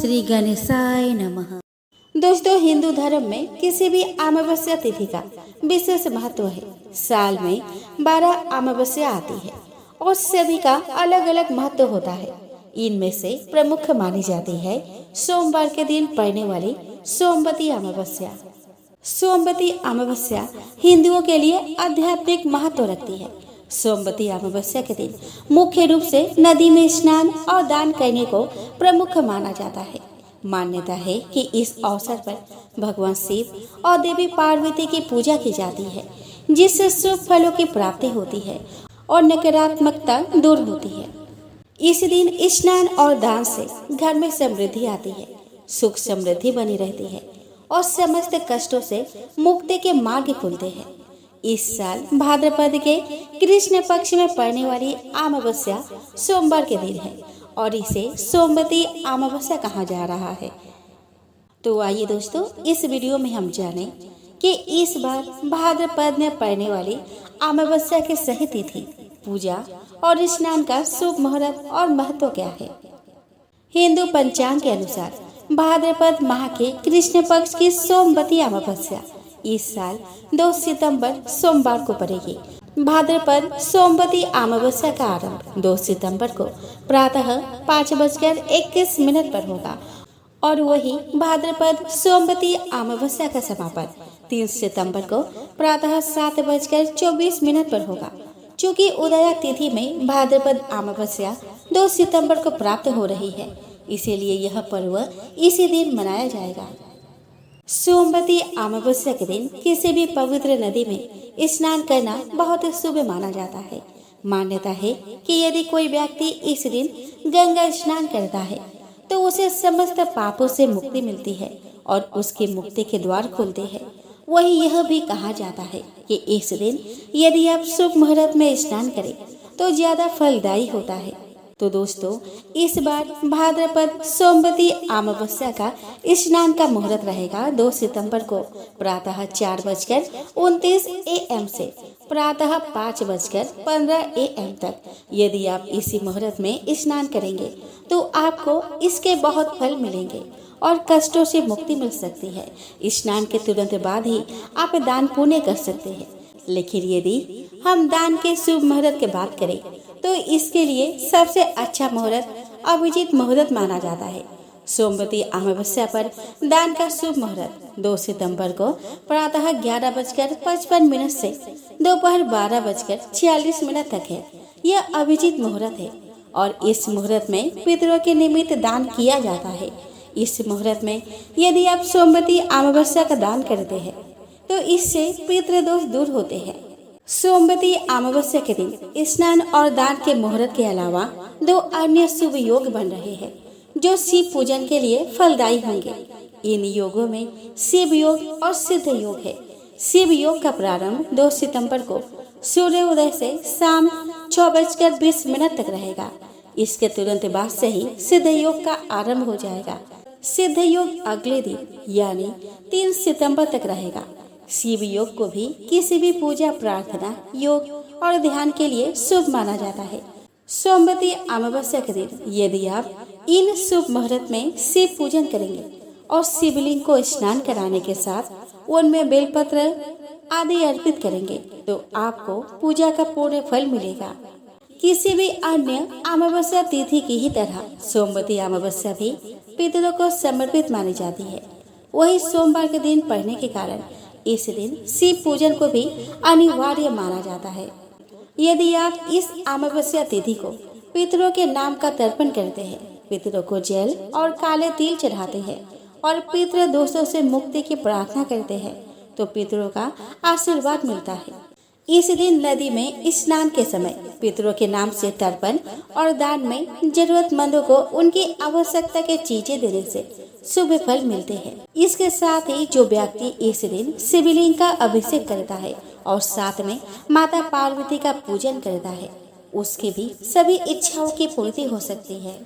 श्री गणेशाय नमः। दोस्तों, हिंदू धर्म में किसी भी अमावस्या तिथि का विशेष महत्व है। साल में 12 अमावस्या आती है और सभी का अलग अलग महत्व होता है। इनमें से प्रमुख मानी जाती है सोमवार के दिन पड़ने वाली सोमवती अमावस्या। सोमवती अमावस्या हिंदुओं के लिए आध्यात्मिक महत्व रखती है। सोमवती अमावस्या के दिन मुख्य रूप से नदी में स्नान और दान करने को प्रमुख माना जाता है। मान्यता है कि इस अवसर पर भगवान शिव और देवी पार्वती की पूजा की जाती है, जिससे शुभ फलों की प्राप्ति होती है और नकारात्मकता दूर होती है। इस दिन स्नान और दान से घर में समृद्धि आती है, सुख समृद्धि बनी रहती है और समस्त कष्टों से मुक्ति के मार्ग खुलते हैं। इस साल भाद्रपद के कृष्ण पक्ष में पड़ने वाली अमावस्या सोमवार के दिन है और इसे सोमवती अमावस्या कहा जा रहा है। तो आइए दोस्तों, इस वीडियो में हम जानें कि इस बार भाद्रपद में पड़ने वाली अमावस्या की सही तिथि, पूजा और स्नान का शुभ मुहूर्त और महत्व क्या है। हिंदू पंचांग के अनुसार भाद्रपद माह के कृष्ण पक्ष की सोमवती अमावस्या इस साल 2 सितंबर सोमवार को पड़ेगी। भाद्रपद सोमवती अमावस्या का आरंभ 2 सितंबर को प्रातः 5:21 पर होगा और वही भाद्रपद सोमवती अमावस्या का समापन 3 सितंबर को प्रातः 7:24 पर होगा। चूँकि उदया तिथि में भाद्रपद अमावस्या 2 सितंबर को प्राप्त हो रही है, इसीलिए यह पर्व इसी दिन मनाया जाएगा। सोमवती अमावस्या के दिन किसी भी पवित्र नदी में स्नान करना बहुत शुभ माना जाता है। मान्यता है कि यदि कोई व्यक्ति इस दिन गंगा स्नान करता है तो उसे समस्त पापों से मुक्ति मिलती है और उसकी मुक्ति के द्वार खुलते हैं। वही यह भी कहा जाता है कि इस दिन यदि आप शुभ मुहूर्त में स्नान करें तो ज्यादा फलदायी होता है। तो दोस्तों, इस बार भाद्रपद सोमवती अमावस्या का स्नान का मुहूर्त रहेगा 2 सितंबर को प्रातः 4:29 AM से प्रातः 5:15 AM तक। यदि आप इसी मुहूर्त में स्नान करेंगे तो आपको इसके बहुत फल मिलेंगे और कष्टों से मुक्ति मिल सकती है। स्नान के तुरंत बाद ही आप दान पुण्य कर सकते हैं। लेकिन यदि हम दान के शुभ मुहूर्त की बात करें तो इसके लिए सबसे अच्छा मुहूर्त अभिजीत मुहूर्त माना जाता है। सोमवती अमावस्या पर दान का शुभ मुहूर्त 2 सितंबर को प्रातः 11:55 से दोपहर 12:46 तक है। यह अभिजीत मुहूर्त है और इस मुहूर्त में पितरों के निमित्त दान किया जाता है। इस मुहूर्त में यदि आप सोमवती अमावस्या का दान करते हैं तो इससे पितृदोष दूर होते हैं। सोमवती अमावस्या के दिन स्नान और दान के मुहूर्त के अलावा 2 अन्य शुभ योग बन रहे हैं जो शिव पूजन के लिए फलदायी होंगे। इन योगों में शिव योग और सिद्ध योग है। शिव योग का प्रारंभ 2 सितंबर को सूर्योदय से शाम 6:20 तक रहेगा। इसके तुरंत बाद से ही सिद्ध योग का आरंभ हो जाएगा। सिद्ध योग अगले दिन यानी 3 सितंबर तक रहेगा। शिव योग को भी किसी भी पूजा, प्रार्थना, योग और ध्यान के लिए शुभ माना जाता है। सोमवती अमावस्या के दिन यदि आप इन शुभ मुहूर्त में शिव पूजन करेंगे और शिवलिंग को स्नान कराने के साथ उनमें बेलपत्र आदि अर्पित करेंगे तो आपको पूजा का पूर्ण फल मिलेगा। किसी भी अन्य अमावस्या तिथि की ही तरह सोमवती अमावस्या भी पितरों को समर्पित मानी जाती है। वही सोमवार के दिन पड़ने के कारण इस दिन शिव पूजन को भी अनिवार्य माना जाता है। यदि आप इस अमावस्या तिथि को पितरों के नाम का तर्पण करते हैं, पितरों को जल और काले तिल चढ़ाते हैं और पितृ दोषों से मुक्ति की प्रार्थना करते हैं तो पितरों का आशीर्वाद मिलता है। इस दिन नदी में स्नान के समय पितरों के नाम से तर्पण और दान में जरूरतमंदों को उनकी आवश्यकता के चीजें देने से शुभ फल मिलते हैं। इसके साथ ही जो व्यक्ति इस दिन शिवलिंग का अभिषेक करता है और साथ में माता पार्वती का पूजन करता है, उसकी भी सभी इच्छाओं की पूर्ति हो सकती है।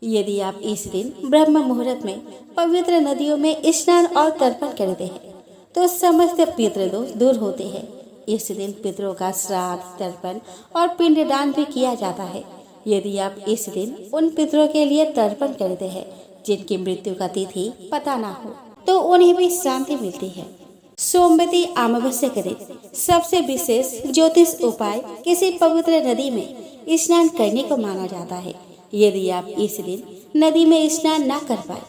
यदि आप इस दिन ब्रह्म मुहूर्त में पवित्र नदियों में स्नान और तर्पण करते हैं तो समस्त पितृदोष दूर होते हैं। इस दिन पितरों का श्राद्ध, तर्पण और पिंडदान भी किया जाता है। यदि आप इस दिन उन पितरों के लिए तर्पण करते हैं जिनकी मृत्यु का तिथि पता ना हो, तो उन्हें भी शांति मिलती है। सोमवती अमावस्या के दिन सबसे विशेष ज्योतिष उपाय किसी पवित्र नदी में स्नान करने को माना जाता है। यदि आप इस दिन नदी में स्नान ना कर पाए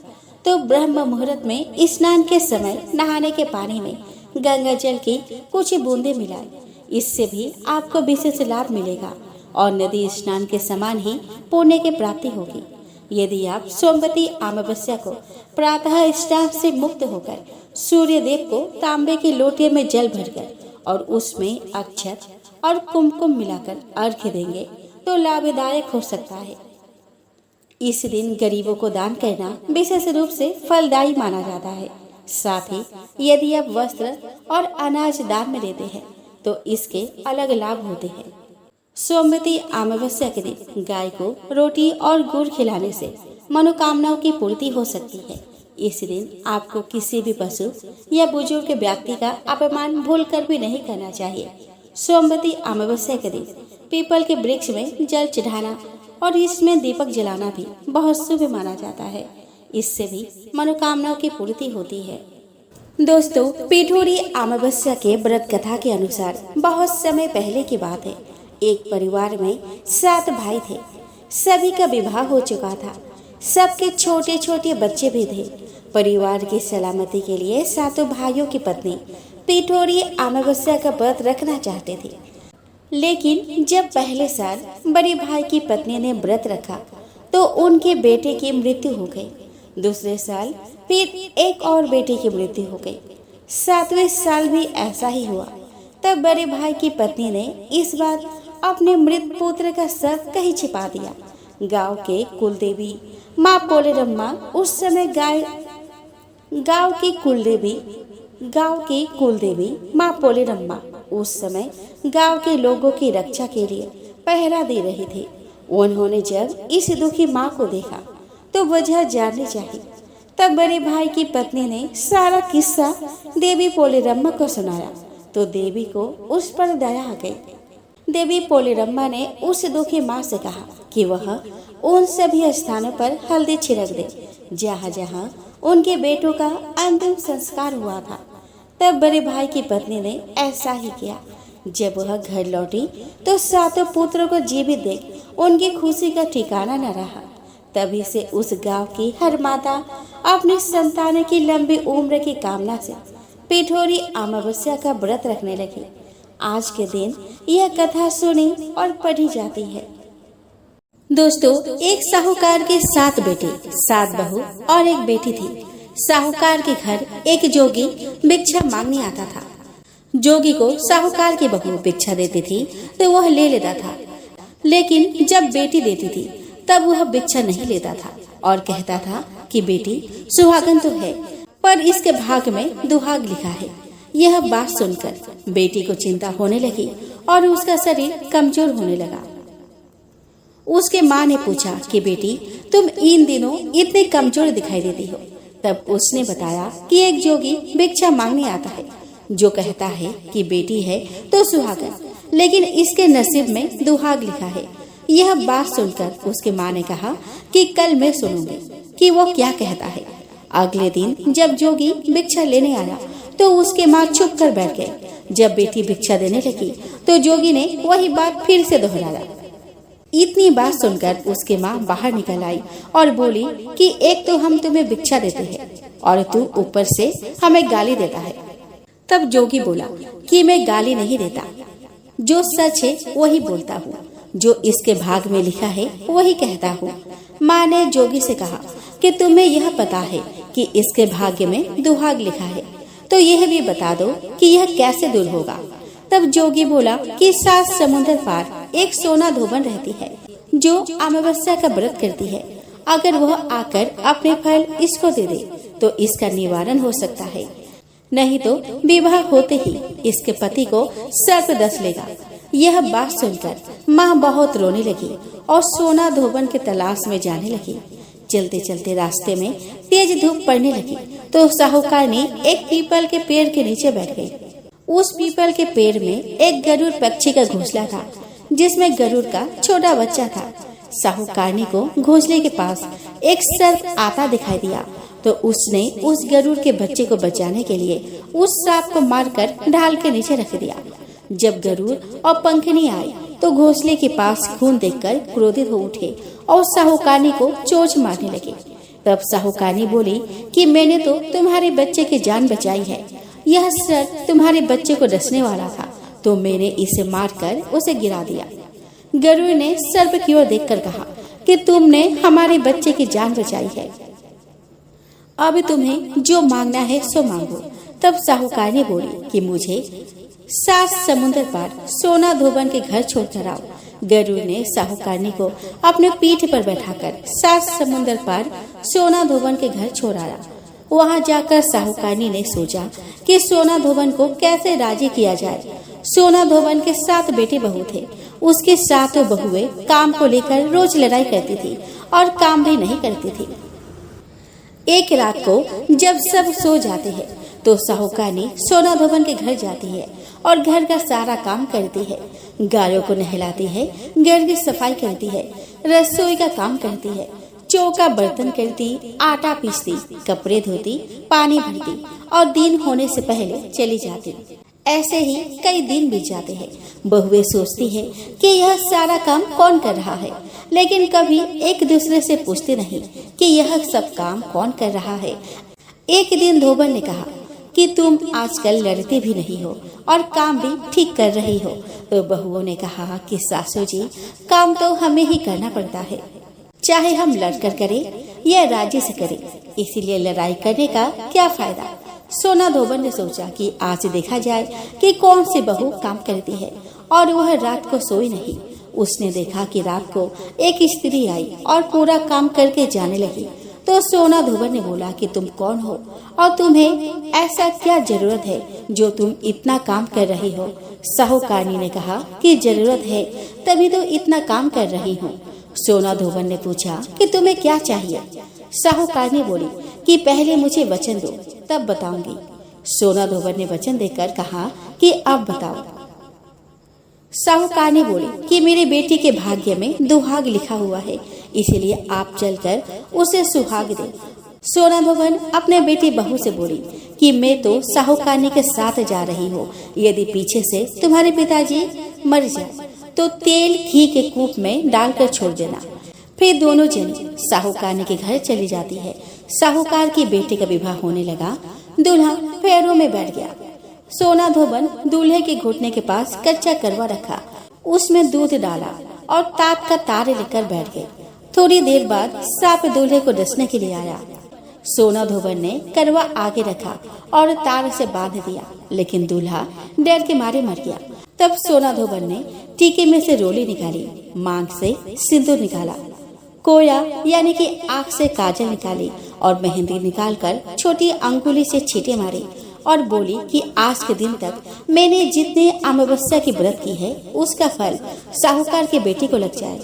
तो ब्रह्म मुहूर्त में स्नान के समय नहाने के पानी में गंगा जल की कुछ बूंदे मिलाएं। इससे भी आपको विशेष लाभ मिलेगा और नदी स्नान के समान ही पुण्य की प्राप्ति होगी। यदि आप सोमवती अमावस्या को प्रातः स्नान से मुक्त होकर सूर्य देव को तांबे की लोटे में जल भरकर और उसमें अक्षत और कुमकुम मिलाकर अर्घ्य देंगे तो लाभदायक हो सकता है। इस दिन गरीबों को दान करना विशेष रूप से फलदायी माना जाता है। साथ ही यदि आप वस्त्र और अनाज दान में देते हैं तो इसके अलग लाभ होते हैं। सोमवती अमावस्या के दिन गाय को रोटी और गुड़ खिलाने से मनोकामनाओं की पूर्ति हो सकती है। इस दिन आपको किसी भी पशु या बुजुर्ग व्यक्ति का अपमान भूलकर भी नहीं करना चाहिए। सोमवती अमावस्या के दिन पीपल के वृक्ष में जल चढ़ाना और इसमें दीपक जलाना भी बहुत शुभ माना जाता है। इससे भी मनोकामनाओं की पूर्ति होती है। दोस्तों, पिठोरी अमावस्या के व्रत कथा के अनुसार बहुत समय पहले की बात है। एक परिवार में 7 भाई थे। सभी का विवाह हो चुका था। सबके छोटे छोटे बच्चे भी थे। परिवार की सलामती के लिए 7 भाइयों की पत्नी पिठोरी अमावस्या का व्रत रखना चाहते थे। लेकिन जब पहले साल बड़े भाई की पत्नी ने व्रत रखा तो उनके बेटे की मृत्यु हो गई। दूसरे साल फिर एक और बेटे की मृत्यु हो गई। 7वें साल भी ऐसा ही हुआ। तब बड़े भाई की पत्नी ने इस बार अपने मृत पुत्र का शव कहीं छिपा दिया। गांव के कुलदेवी माँ पोलेरम्मा उस समय गांव की कुलदेवी माँ पोलेरम्मा उस समय गांव के लोगों की रक्षा के लिए पहरा दे रही थी। उन्होंने जब इस दुखी माँ को देखा तो वजह जाननी चाहिए। तब बड़े भाई की पत्नी ने सारा किस्सा देवी पोलेरम्मा को सुनाया तो देवी को उस पर दया आ गई। देवी पोलेरम्मा ने उस दुखी माँ से कहा कि वह उन सभी स्थानों पर हल्दी छिड़क दे जहाँ जहाँ उनके बेटों का अंतिम संस्कार हुआ था। तब बड़े भाई की पत्नी ने ऐसा ही किया। जब वह घर लौटी तो 7 पुत्रों को जीवित देख उनकी खुशी का ठिकाना न रहा। तभी से उस गांव की हर माता अपनी संतान की लंबी उम्र की कामना से पिठोरी अमावस्या का व्रत रखने लगी। आज के दिन यह कथा सुनी और पढ़ी जाती है। दोस्तों, एक साहूकार के 7 बेटे 7 बहू और एक बेटी थी। साहूकार के घर एक जोगी भिक्षा मांगने आता था। जोगी को साहूकार की बहू भिक्षा देती थी तो वह ले लेता था, लेकिन जब बेटी देती थी तब वह भिक्षा नहीं लेता था और कहता था कि बेटी सुहागन तो है पर इसके भाग में दुहाग लिखा है। यह बात सुनकर बेटी को चिंता होने लगी और उसका शरीर कमजोर होने लगा। उसके माँ ने पूछा कि बेटी तुम इन दिनों इतने कमजोर दिखाई देती हो। तब उसने बताया कि एक जोगी भिक्षा मांगने आता है जो कहता है कि बेटी है तो सुहागन, लेकिन इसके नसीब में दुहाग लिखा है। यह बात सुनकर उसके माँ ने कहा कि कल मैं सुनूंगी कि वो क्या कहता है। अगले दिन जब जोगी भिक्षा लेने आया तो उसके माँ चुप कर बैठ गए। जब बेटी भिक्षा देने लगी तो जोगी ने वही बात फिर से दोहराया। इतनी बात सुनकर उसके माँ बाहर निकल आई और बोली कि एक तो हम तुम्हें भिक्षा देते हैं और तू ऊपर से हमें गाली देता है। तब जोगी बोला कि मैं गाली नहीं देता, जो सच है वही बोलता हूँ, जो इसके भाग में लिखा है वही कहता हूँ। माँ ने जोगी से कहा कि तुम्हें यह पता है कि इसके भाग्य में दुहाग लिखा है, तो यह भी बता दो कि यह कैसे दूर होगा। तब जोगी बोला कि 7 समुद्र पार एक सोना धोबन रहती है जो अमावस्या का व्रत करती है। अगर वह आकर अपने फल इसको दे दे तो इसका निवारण हो सकता है, नहीं तो विवाह होते ही इसके पति को सर्प डस लेगा। यह बात सुनकर माँ बहुत रोने लगी और सोना धोबन के तलाश में जाने लगी। चलते चलते रास्ते में तेज धूप पड़ने लगी तो साहूकार ने एक पीपल के पेड़ के नीचे बैठ गई। उस पीपल के पेड़ में एक गरुड़ पक्षी का घोंसला था जिसमें गरुड़ का छोटा बच्चा था। साहूकारनी को घोंसले के पास एक सर्प आता दिखाई दिया तो उसने उस गरुड़ के बच्चे को बचाने के लिए उस सांप को मारकर ढाल के नीचे रख दिया। जब गरुड़ और पंखनी आई तो घोंसले के पास खून देखकर क्रोधित हो उठे और साहूकारनी को चोंच मारने लगे। तब साहूकारनी बोली कि मैंने तो तुम्हारे बच्चे की जान बचाई है। यह सर्प तुम्हारे बच्चे को डसने वाला था तो मैंने इसे मारकर उसे गिरा दिया। गरुड़ ने सर्प की ओर देखकर कहा कि तुमने हमारे बच्चे की जान बचाई है, अब तुम्हें जो मांगना है सो मांगो। तब साहूकारनी बोली कि मुझे 7 समुद्र पार सोना धोबन के घर छोड़कर आओ। गरुड़ ने साहूकारनी को अपने पीठ पर बैठाकर 7 समुद्र पार सोना धोबन के घर छोड़ आया। वहां जाकर साहूकारनी ने सोचा कि सोना धोबन को कैसे राजी किया जाए। सोना धोबन के 7 बेटे बहू थे। उसके 7 बहुएं काम को लेकर रोज लड़ाई करती थी और काम भी नहीं करती थी। एक रात को जब सब सो जाते हैं तो साहूकारनी सोना धोबन के घर जाती है और घर का सारा काम करती है। गायों को नहलाती है, घर की सफाई करती है, रसोई का काम करती है, चौका बर्तन करती, आटा पीसती, कपड़े धोती, पानी भरती और दिन होने से पहले चली जाती। ऐसे ही कई दिन बीत जाते हैं। बहुएं सोचती है कि यह सारा काम कौन कर रहा है, लेकिन कभी एक दूसरे से पूछते नहीं कि यह सब काम कौन कर रहा है। एक दिन धोबन ने कहा कि तुम आजकल लड़ती भी नहीं हो और काम भी ठीक कर रही हो। तो बहुओं ने कहा कि सासू जी, काम तो हमें ही करना पड़ता है, चाहे हम लड़कर करें या राजी से करें, इसीलिए लड़ाई करने का क्या फायदा। सोना धोबन ने सोचा कि आज देखा जाए कि कौन सी बहू काम करती है और वह रात को सोई नहीं। उसने देखा कि रात को एक स्त्री आई और पूरा काम करके जाने लगी। तो सोना धोबन ने बोला कि तुम कौन हो और तुम्हें ऐसा क्या जरूरत है जो तुम इतना काम कर रही हो। साहूकारनी ने कहा कि जरूरत है तभी तो इतना काम कर रही हूँ। सोना धोबन ने पूछा कि तुम्हें क्या चाहिए। साहूकारनी बोली कि पहले मुझे वचन दो तब बताऊंगी। सोना धोबन ने वचन देकर कहा कि अब बताओ। साहूकारनी बोली कि मेरे बेटी के भाग्य में दुहाग लिखा हुआ है, इसीलिए आप चलकर उसे सुहाग दे। सोना धोबन अपने बेटी बहू से बोली कि मैं तो साहूकारनी के साथ जा रही हूँ। यदि पीछे से तुम्हारे पिताजी मर जाए तो तेल घी के कूप में डालकर छोड़ देना। फिर दोनों जने साहूकारनी के घर चली जाती है। साहूकार की बेटी का विवाह होने लगा। दूल्हा पैरों में बैठ गया। सोना धोबन दूल्हे के घुटने के पास कच्चा करवा रखा, उसमें दूध डाला और तात का तार लेकर बैठ गए। थोड़ी देर बाद सांप दूल्हे को डसने के लिए आया। सोना धोबन ने करवा आगे रखा और तार से बांध दिया, लेकिन दूल्हा डर के मारे मर गया। तब सोना धोबन ने टीके में से रोली निकाली, मांग से सिंदूर निकाला, कोया यानी कि आँख से काजल निकाली और मेहंदी निकालकर छोटी अंगुली से छींटे मारे और बोली कि आज के दिन तक मैंने जितने अमावस्या की व्रत की है उसका फल साहूकार के बेटी को लग जाए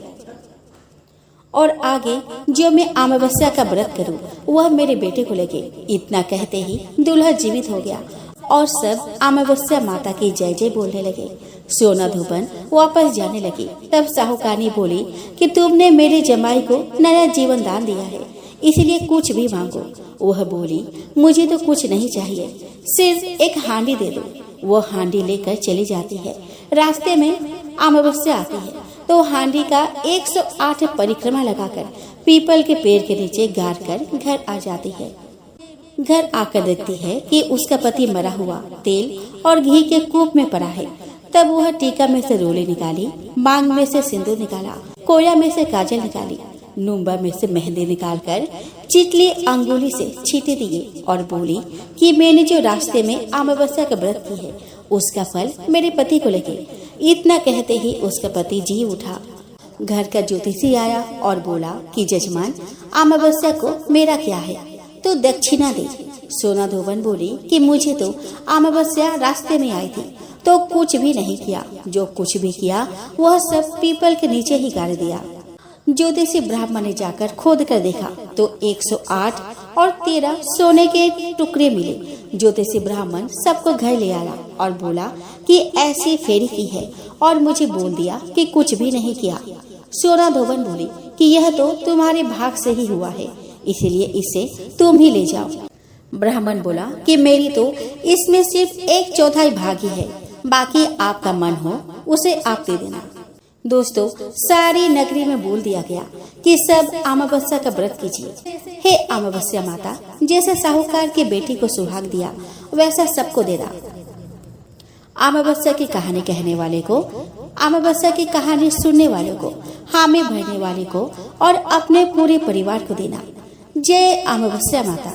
और आगे जो मैं अमावस्या का व्रत करूं वह मेरे बेटे को लगे। इतना कहते ही दूल्हा जीवित हो गया और सब अमावस्या माता की जय जय बोलने लगे। सोना धोबन वापस जाने लगी। तब साहूकारनी बोली कि तुमने मेरे जमाई को नया जीवन दान दिया है, इसलिए कुछ भी मांगो। वह बोली मुझे तो कुछ नहीं चाहिए, सिर्फ एक हांडी दे दो। वो हांडी लेकर चली जाती है। रास्ते में अमावस्या आती है तो हांडी का 108 परिक्रमा लगाकर पीपल के पेड़ के नीचे गाड़ कर घर आ जाती है। घर आकर देखती है कि उसका पति मरा हुआ तेल और घी के कूप में पड़ा है। तब वह टीका में से रोली निकाली, मांग में से सिंदूर निकाला, कोया में से काजल निकाली, नुम्बा में से मेहंदी निकालकर चिटली अंगुली से छींटे दिए और बोली कि मैंने जो रास्ते में अमावस्या का व्रत की है उसका फल मेरे पति को लगे। इतना कहते ही उसका पति जी उठा। घर का ज्योतिषी आया और बोला कि जजमान, अमावस्या को मेरा क्या है, तो दक्षिणा दे। सोना धोबन बोली कि मुझे तो अमावस्या रास्ते में आई थी तो कुछ भी नहीं किया, जो कुछ भी किया वह सब पीपल के नीचे ही गाड़ दिया। ज्योतिषी ब्राह्मण ने जाकर खोद कर देखा तो 108 और 13 सोने के टुकड़े मिले। ज्योतिषी ब्राह्मण सबको घर ले आया और बोला कि ऐसी फेरी की है और मुझे बोल दिया कि कुछ भी नहीं किया। सोना धोबन बोली कि यह तो तुम्हारे भाग से ही हुआ है, इसलिए इसे तुम ही ले जाओ। ब्राह्मण बोला कि मेरी तो इसमें सिर्फ 1/4 भाग ही है, बाकी आपका मन हो उसे आप दे देना। दोस्तों, सारी नगरी में बोल दिया गया कि सब अमावस्या का व्रत कीजिए। हे अमावस्या माता, जैसे साहूकार की बेटी को सुहाग दिया वैसा सबको दे रहा। अमावस्या की कहानी कहने वाले को, अमावस्या की कहानी सुनने वालों को, हामी भरने वाले को और अपने पूरे परिवार को देना। जय अमावस्या माता।